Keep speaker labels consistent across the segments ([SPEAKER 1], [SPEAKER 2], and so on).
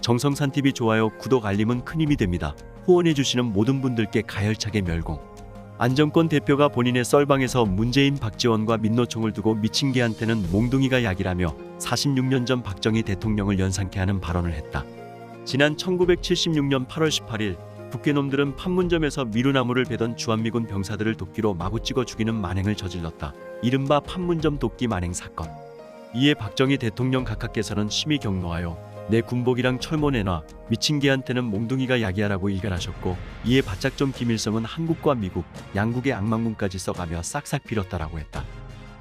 [SPEAKER 1] 정성산TV 좋아요, 구독, 알림은 큰 힘이 됩니다. 후원해주시는 모든 분들께 가열차게 멸공. 안정권 대표가 본인의 썰방에서 문재인, 박지원과 민노총을 두고 미친 개한테는 몽둥이가 약이라며 46년 전 박정희 대통령을 연상케 하는 발언을 했다. 지난 1976년 8월 18일 북괴놈들은 판문점에서 미루나무를 베던 주한미군 병사들을 도끼로 마구 찍어 죽이는 만행을 저질렀다. 이른바 판문점 도끼 만행 사건. 이에 박정희 대통령 각하께서는 심히 격노하여 내 군복이랑 철모 내놔, 미친 개한테는 몽둥이가 약이야라고 일갈하셨고, 이에 바짝좀 김일성은 한국과 미국, 양국의 악망문까지 써가며 싹싹 빌었다라고 했다.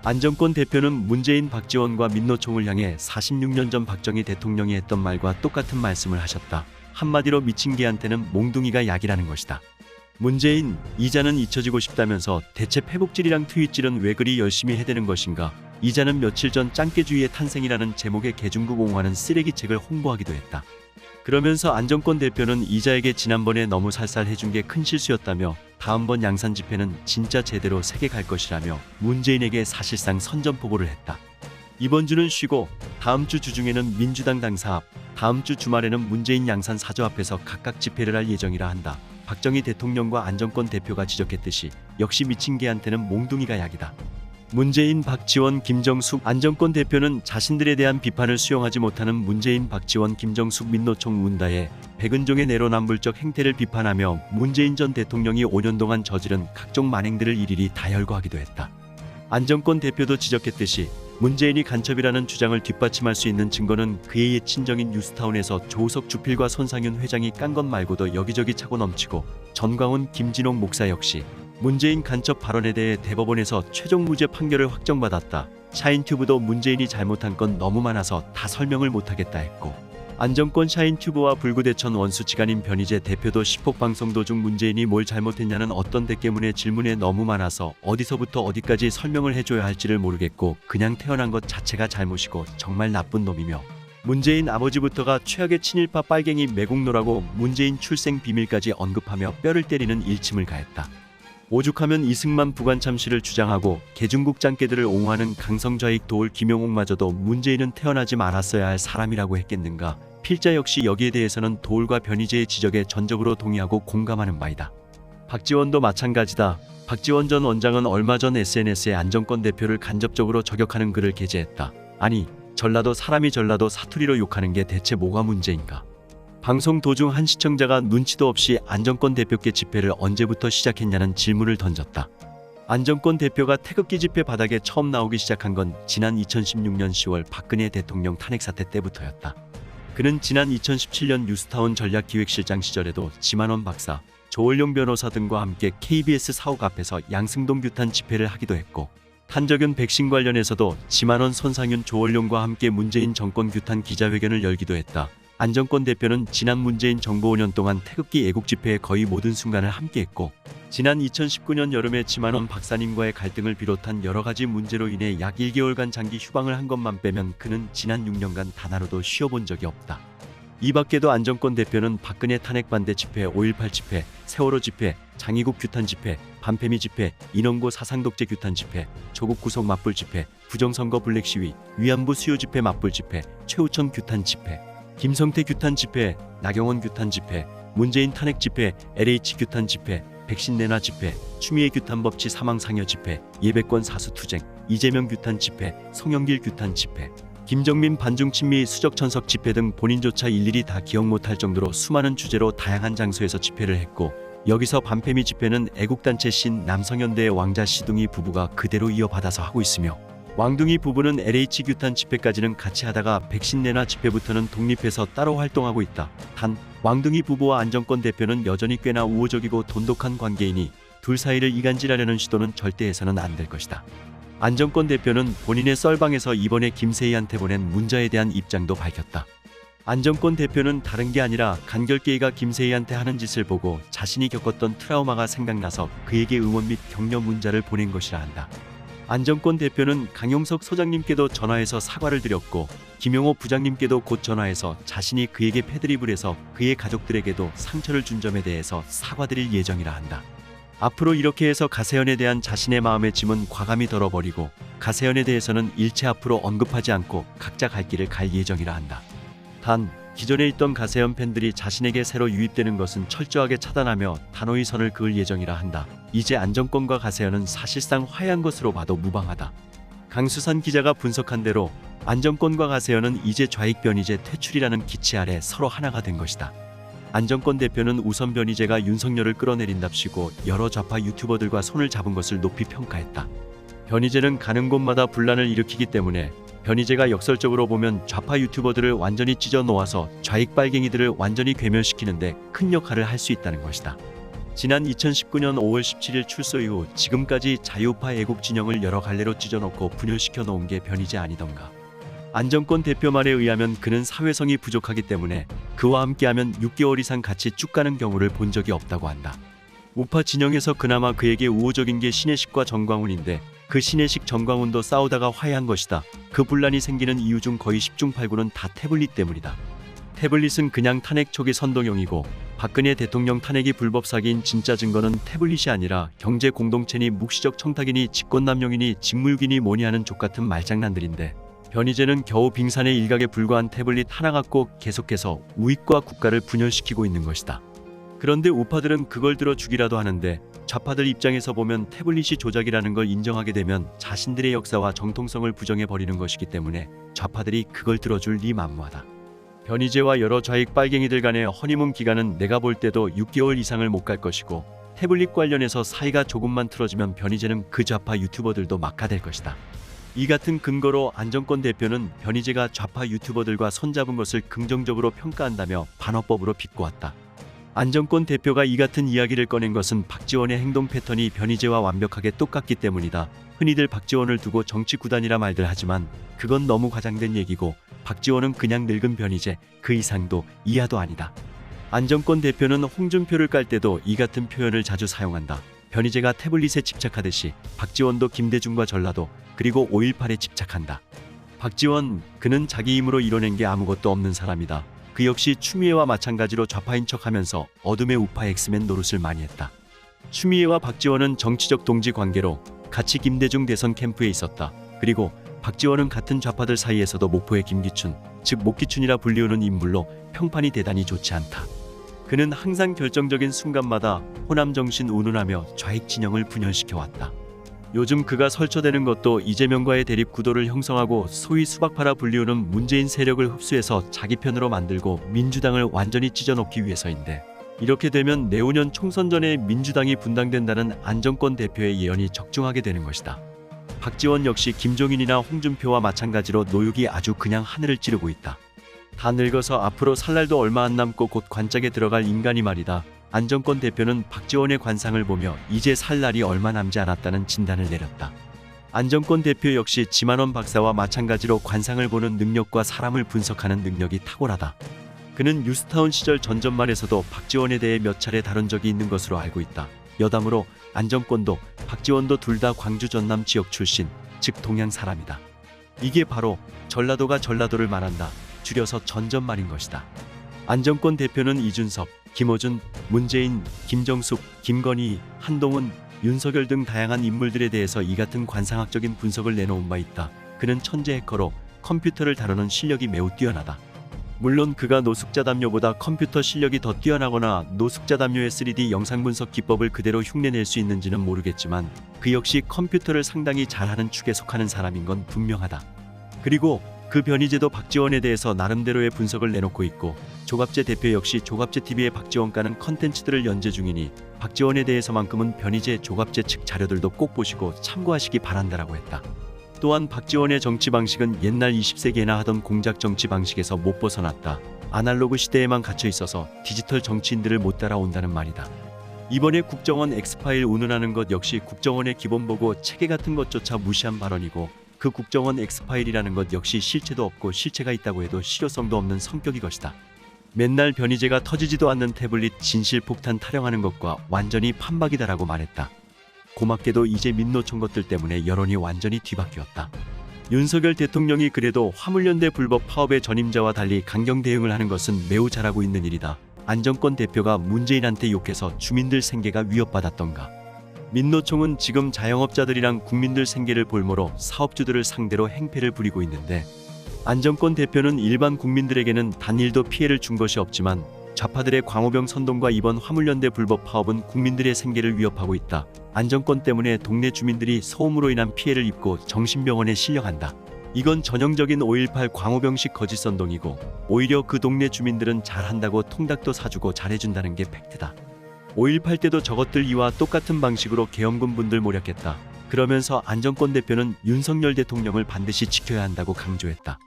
[SPEAKER 1] 안정권 대표는 문재인, 박지원과 민노총을 향해 46년 전 박정희 대통령이 했던 말과 똑같은 말씀을 하셨다. 한마디로 미친 개한테는 몽둥이가 약이라는 것이다. 문재인, 이자는 잊혀지고 싶다면서 대체 패북질이랑 트윗질은 왜 그리 열심히 해대는 것인가? 이자는 며칠 전 짱깨주의의 탄생이라는 제목의 개중국 옹호하는 쓰레기책을 홍보하기도 했다. 그러면서 안정권 대표는 이자에게 지난번에 너무 살살 해준 게 큰 실수였다며 다음번 양산 집회는 진짜 제대로 세게 갈 것이라며 문재인에게 사실상 선전포고를 했다. 이번 주는 쉬고 다음 주 주중에는 민주당 당사 앞, 다음 주 주말에는 문재인 양산 사저 앞에서 각각 집회를 할 예정이라 한다. 박정희 대통령과 안정권 대표가 지적했듯이 역시 미친 개한테는 몽둥이가 약이다. 문재인, 박지원, 김정숙, 안정권 대표는 자신들에 대한 비판을 수용하지 못하는 문재인, 박지원, 김정숙, 민노총 문다의 백은종의 내로남불적 행태를 비판하며 문재인 전 대통령이 5년 동안 저지른 각종 만행들을 일일이 다 열거하기도 했다. 안정권 대표도 지적했듯이 문재인이 간첩이라는 주장을 뒷받침할 수 있는 증거는 그의 옛 친정인 뉴스타운에서 조우석 주필과 손상윤 회장이 깐 것 말고도 여기저기 차고 넘치고, 전광훈, 김진홍 목사 역시 문재인 간첩 발언에 대해 대법원에서 최종 무죄 판결을 확정받았다. 샤인튜브도 문재인이 잘못한 건 너무 많아서 다 설명을 못하겠다 했고, 안정권 샤인튜브와 불구대천 원수지간인 변희재 대표도 시폭방송 도중 문재인이 뭘 잘못했냐는 어떤 대깨문의 질문에 너무 많아서 어디서부터 어디까지 설명을 해줘야 할지를 모르겠고 그냥 태어난 것 자체가 잘못이고 정말 나쁜 놈이며, 문재인 아버지부터가 최악의 친일파 빨갱이 매국노라고 문재인 출생 비밀까지 언급하며 뼈를 때리는 일침을 가했다. 오죽하면 이승만 부관참시를 주장하고 개중국 짱깨들을 옹호하는 강성좌익 도울 김용옥마저도 문재인은 태어나지 말았어야 할 사람이라고 했겠는가. 필자 역시 여기에 대해서는 도울과 변희재의 지적에 전적으로 동의하고 공감하는 바이다. 박지원도 마찬가지다. 박지원 전 원장은 얼마 전 SNS에 안정권 대표를 간접적으로 저격하는 글을 게재했다. 아니, 전라도 사람이 전라도 사투리로 욕하는 게 대체 뭐가 문제인가. 방송 도중 한 시청자가 눈치도 없이 안정권 대표께 집회를 언제부터 시작했냐는 질문을 던졌다. 안정권 대표가 태극기 집회 바닥에 처음 나오기 시작한 건 지난 2016년 10월 박근혜 대통령 탄핵 사태 때부터였다. 그는 지난 2017년 뉴스타운 전략기획실장 시절에도 지만원 박사, 조원룡 변호사 등과 함께 KBS 사옥 앞에서 양승동 규탄 집회를 하기도 했고, 한적연 백신 관련해서도 지만원, 손상윤, 조원룡과 함께 문재인 정권 규탄 기자회견을 열기도 했다. 안정권 대표는 지난 문재인 정부 5년 동안 태극기 애국 집회의 거의 모든 순간을 함께했고, 지난 2019년 여름에 지만원 박사님과의 갈등을 비롯한 여러 가지 문제로 인해 약 1개월간 장기 휴방을 한 것만 빼면 그는 지난 6년간 단 하루도 쉬어본 적이 없다. 이 밖에도 안정권 대표는 박근혜 탄핵 반대 집회, 5.18 집회, 세월호 집회, 장이국 규탄 집회, 반패미 집회, 인원고 사상독재 규탄 집회, 조국 구속 맞불 집회, 부정선거 블랙 시위, 위안부 수요 집회 맞불 집회, 최우천 규탄 집회, 김성태 규탄 집회, 나경원 규탄 집회, 문재인 탄핵 집회, LH 규탄 집회, 백신 내놔 집회, 추미애 규탄 법치 사망 상여 집회, 예배권 사수 투쟁, 이재명 규탄 집회, 송영길 규탄 집회, 김정민 반중 친미 수적 천석 집회 등 본인조차 일일이 다 기억 못할 정도로 수많은 주제로 다양한 장소에서 집회를 했고, 여기서 반패미 집회는 애국단체 신 남성현대의 왕자 시둥이 부부가 그대로 이어받아서 하고 있으며, 왕둥이 부부는 LH 규탄 집회까지는 같이 하다가 백신 내놔 집회부터는 독립해서 따로 활동하고 있다. 단 왕둥이 부부와 안정권 대표는 여전히 꽤나 우호적이고 돈독한 관계이니 둘 사이를 이간질하려는 시도는 절대 해서는 안 될 것이다. 안정권 대표는 본인의 썰방에서 이번에 김세희한테 보낸 문자에 대한 입장도 밝혔다. 안정권 대표는 다른 게 아니라 간결게이가 김세희한테 하는 짓을 보고 자신이 겪었던 트라우마가 생각나서 그에게 응원 및 격려 문자를 보낸 것이라 한다. 안정권 대표는 강용석 소장님께도 전화해서 사과를 드렸고, 김용호 부장님께도 곧 전화해서 자신이 그에게 패드립을 해서 그의 가족들에게도 상처를 준 점에 대해서 사과드릴 예정이라 한다. 앞으로 이렇게 해서 가세현에 대한 자신의 마음의 짐은 과감히 덜어버리고, 가세현에 대해서는 일체 앞으로 언급하지 않고 각자 갈 길을 갈 예정이라 한다. 단 기존에 있던 가세현 팬들이 자신에게 새로 유입되는 것은 철저하게 차단하며 단호히 선을 그을 예정이라 한다. 이제 안정권과 가세현은 사실상 화해한 것으로 봐도 무방하다. 강수산 기자가 분석한 대로 안정권과 가세현은 이제 좌익 변희재 퇴출이라는 기치 아래 서로 하나가 된 것이다. 안정권 대표는 우선 변희재가 윤석열을 끌어내린답시고 여러 좌파 유튜버들과 손을 잡은 것을 높이 평가했다. 변희재는 가는 곳마다 분란을 일으키기 때문에 변희재가 역설적으로 보면 좌파 유튜버들을 완전히 찢어 놓아서 좌익 빨갱이들을 완전히 괴멸시키는데 큰 역할을 할 수 있다는 것이다. 지난 2019년 5월 17일 출소 이후 지금까지 자유파 애국 진영을 여러 갈래로 찢어놓고 분열시켜 놓은 게 변희재 아니던가. 안정권 대표 말에 의하면 그는 사회성이 부족하기 때문에 그와 함께하면 6개월 이상 같이 쭉 가는 경우를 본 적이 없다고 한다. 우파 진영에서 그나마 그에게 우호적인 게 신혜식과 정광훈인데 그 신혜식 정광훈도 싸우다가 화해한 것이다. 그 분란이 생기는 이유 중 거의 10중 8구는 다 태블릿 때문이다. 태블릿은 그냥 탄핵 초기 선동용이고 박근혜 대통령 탄핵이 불법 사기인 진짜 증거는 태블릿이 아니라 경제 공동체니 묵시적 청탁이니 직권남용이니 직무유기니 뭐니 하는 족같은 말장난들인데 변희재는 겨우 빙산의 일각에 불과한 태블릿 하나 갖고 계속해서 우익과 국가를 분열시키고 있는 것이다. 그런데 우파들은 그걸 들어 주기라도 하는데 좌파들 입장에서 보면 태블릿이 조작이라는 걸 인정하게 되면 자신들의 역사와 정통성을 부정해버리는 것이기 때문에 좌파들이 그걸 들어줄 리 만무하다. 변희재와 여러 좌익 빨갱이들 간의 허니문 기간은 내가 볼 때도 6개월 이상을 못 갈 것이고 태블릿 관련해서 사이가 조금만 틀어지면 변희재는 그 좌파 유튜버들도 막아될 것이다. 이 같은 근거로 안정권 대표는 변희재가 좌파 유튜버들과 손잡은 것을 긍정적으로 평가한다며 반어법으로 비꼬았다. 안정권 대표가 이 같은 이야기를 꺼낸 것은 박지원의 행동 패턴이 변희재와 완벽하게 똑같기 때문이다. 흔히들 박지원을 두고 정치 구단이라 말들 하지만 그건 너무 과장된 얘기고 박지원은 그냥 늙은 변희재 그 이상도 이하도 아니다. 안정권 대표는 홍준표를 깔 때도 이 같은 표현을 자주 사용한다. 변희재가 태블릿에 집착하듯이 박지원도 김대중과 전라도 그리고 5.18에 집착한다. 박지원 그는 자기 힘으로 이뤄낸 게 아무것도 없는 사람이다. 그 역시 추미애와 마찬가지로 좌파인 척하면서 어둠의 우파 엑스맨 노릇을 많이 했다. 추미애와 박지원은 정치적 동지 관계로 같이 김대중 대선 캠프에 있었다. 그리고 박지원은 같은 좌파들 사이에서도 목포의 김기춘, 즉 목기춘이라 불리우는 인물로 평판이 대단히 좋지 않다. 그는 항상 결정적인 순간마다 호남 정신 운운하며 좌익 진영을 분열시켜왔다. 요즘 그가 설쳐대는 것도 이재명과의 대립 구도를 형성하고 소위 수박파라 불리우는 문재인 세력을 흡수해서 자기 편으로 만들고 민주당을 완전히 찢어놓기 위해서인데 이렇게 되면 내후년 총선 전에 민주당이 분당된다는 안정권 대표의 예언이 적중하게 되는 것이다. 박지원 역시 김종인이나 홍준표와 마찬가지로 노육이 아주 그냥 하늘을 찌르고 있다. 다 늙어서 앞으로 살 날도 얼마 안 남고 곧 관짝에 들어갈 인간이 말이다. 안정권 대표는 박지원의 관상을 보며 이제 살 날이 얼마 남지 않았다는 진단을 내렸다. 안정권 대표 역시 지만원 박사와 마찬가지로 관상을 보는 능력과 사람을 분석하는 능력이 탁월하다. 그는 뉴스타운 시절 전전말에서도 박지원에 대해 몇 차례 다룬 적이 있는 것으로 알고 있다. 여담으로 안정권도 박지원도 둘 다 광주 전남 지역 출신, 즉 동양 사람이다. 이게 바로 전라도가 전라도를 말한다. 줄여서 전전말인 것이다. 안정권 대표는 이준석, 김어준, 문재인, 김정숙, 김건희, 한동훈, 윤석열 등 다양한 인물들에 대해서 이 같은 관상학적인 분석을 내놓은 바 있다. 그는 천재 해커로 컴퓨터를 다루는 실력이 매우 뛰어나다. 물론 그가 노숙자 담요보다 컴퓨터 실력이 더 뛰어나거나 노숙자 담요의 3D 영상 분석 기법을 그대로 흉내낼 수 있는지는 모르겠지만 그 역시 컴퓨터를 상당히 잘하는 축에 속하는 사람인 건 분명하다. 그리고 그 변희재도 박지원에 대해서 나름대로의 분석을 내놓고 있고 조갑재 대표 역시 조갑재TV의 박지원가는 컨텐츠들을 연재 중이니 박지원에 대해서만큼은 변희재 조갑재 측 자료들도 꼭 보시고 참고하시기 바란다라고 했다. 또한 박지원의 정치 방식은 옛날 20세기에나 하던 공작 정치 방식에서 못 벗어났다. 아날로그 시대에만 갇혀 있어서 디지털 정치인들을 못 따라온다는 말이다. 이번에 국정원 엑스파일 운운하는 것 역시 국정원의 기본 보고 체계 같은 것조차 무시한 발언이고 그 국정원 엑스파일이라는 것 역시 실체도 없고 실체가 있다고 해도 실효성도 없는 성격이 것이다. 맨날 변희재가 터지지도 않는 태블릿 진실폭탄 타령하는 것과 완전히 판박이다라고 말했다. 고맙게도 이제 민노총 것들 때문에 여론이 완전히 뒤바뀌었다. 윤석열 대통령이 그래도 화물연대 불법 파업의 전임자와 달리 강경 대응을 하는 것은 매우 잘하고 있는 일이다. 안정권 대표가 문재인한테 욕해서 주민들 생계가 위협받았던가. 민노총은 지금 자영업자들이랑 국민들 생계를 볼모로 사업주들을 상대로 행패를 부리고 있는데 안정권 대표는 일반 국민들에게는 단일도 피해를 준 것이 없지만 좌파들의 광우병 선동과 이번 화물연대 불법 파업은 국민들의 생계를 위협하고 있다. 안정권 때문에 동네 주민들이 소음으로 인한 피해를 입고 정신병원에 실려간다. 이건 전형적인 5.18 광우병식 거짓 선동이고 오히려 그 동네 주민들은 잘한다고 통닭도 사주고 잘해준다는 게 팩트다. 5.18 때도 저것들 이와 똑같은 방식으로 계엄군 분들 모략했다. 그러면서 안정권 대표는 윤석열 대통령을 반드시 지켜야 한다고 강조했다.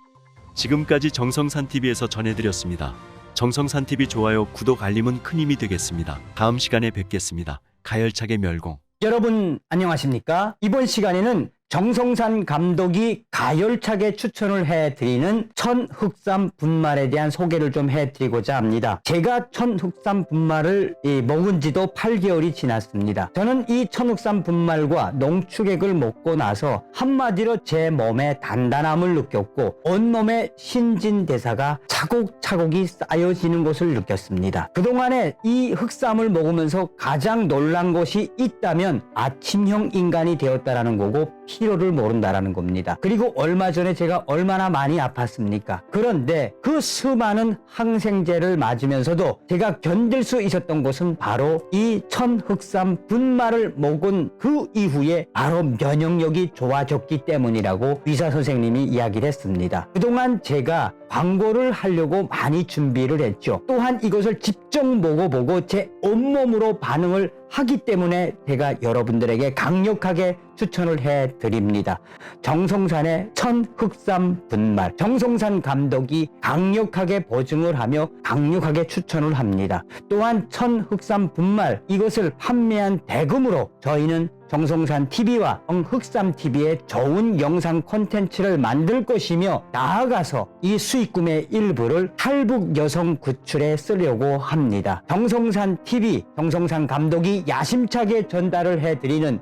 [SPEAKER 1] 지금까지 정성산TV에서 전해드렸습니다. 정성산TV 좋아요, 구독, 알림은 큰 힘이 되겠습니다. 다음 시간에 뵙겠습니다. 가열차게 멸공.
[SPEAKER 2] 여러분 안녕하십니까? 이번 시간에는 정성산 감독이 가열차게 추천을 해드리는 천흑삼 분말에 대한 소개를 좀 해드리고자 합니다. 제가 천흑삼 분말을 먹은 지도 8개월이 지났습니다. 저는 이 천흑삼 분말과 농축액을 먹고 나서 한마디로 제 몸에 단단함을 느꼈고 온몸의 신진대사가 차곡차곡이 쌓여지는 것을 느꼈습니다. 그동안에 이 흑삼을 먹으면서 가장 놀란 것이 있다면 아침형 인간이 되었다라는 거고 피로를 모른다라는 겁니다. 그리고 얼마 전에 제가 얼마나 많이 아팠습니까? 그런데 그 수많은 항생제를 맞으면서도 제가 견딜 수 있었던 것은 바로 이 천흑삼 분말을 먹은 그 이후에 바로 면역력이 좋아졌기 때문이라고 의사 선생님이 이야기를 했습니다. 그동안 제가 광고를 하려고 많이 준비를 했죠. 또한 이것을 직접 먹어보고 제 온몸으로 반응을 하기 때문에 제가 여러분들에게 강력하게 추천을 해드립니다. 정성산의 천흑삼 분말, 정성산 감독이 강력하게 보증을 하며 강력하게 추천을 합니다. 또한 천흑삼 분말 이것을 판매한 대금으로 저희는 정성산TV와 정흑삼TV의 좋은 영상 콘텐츠를 만들 것이며 나아가서 이 수익금의 일부를 탈북 여성 구출에 쓰려고 합니다. 정성산TV, 정성산 감독이 야심차게 전해드리는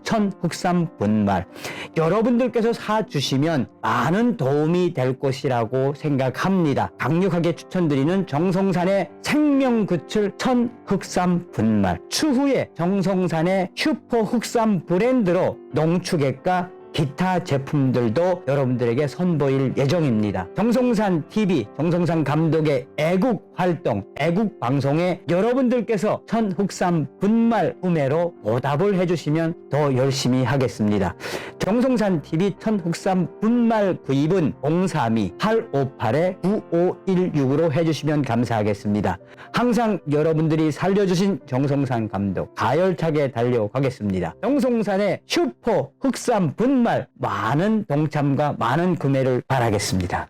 [SPEAKER 2] 천흑삼 분말 여러분들께서 사주시면 많은 도움이 될 것이라고 생각합니다. 강력하게 추천드리는 정성산의 생명구출 천흑삼 분말 추후에 정성산의 슈퍼 흑삼 브랜드로 농축액과 기타 제품들도 여러분들에게 선보일 예정입니다. 정성산TV, 정성산 감독의 애국 활동, 애국 방송에 여러분들께서 천흑삼 분말 구매로 보답을 해주시면 더 열심히 하겠습니다. 정성산TV 천흑삼 분말 구입은 032-858-9516으로 해주시면 감사하겠습니다. 항상 여러분들이 살려주신 정성산 감독 가열차게 달려가겠습니다. 정성산의 슈퍼 흑삼 분말 많은 동참과 많은 구매를 바라겠습니다.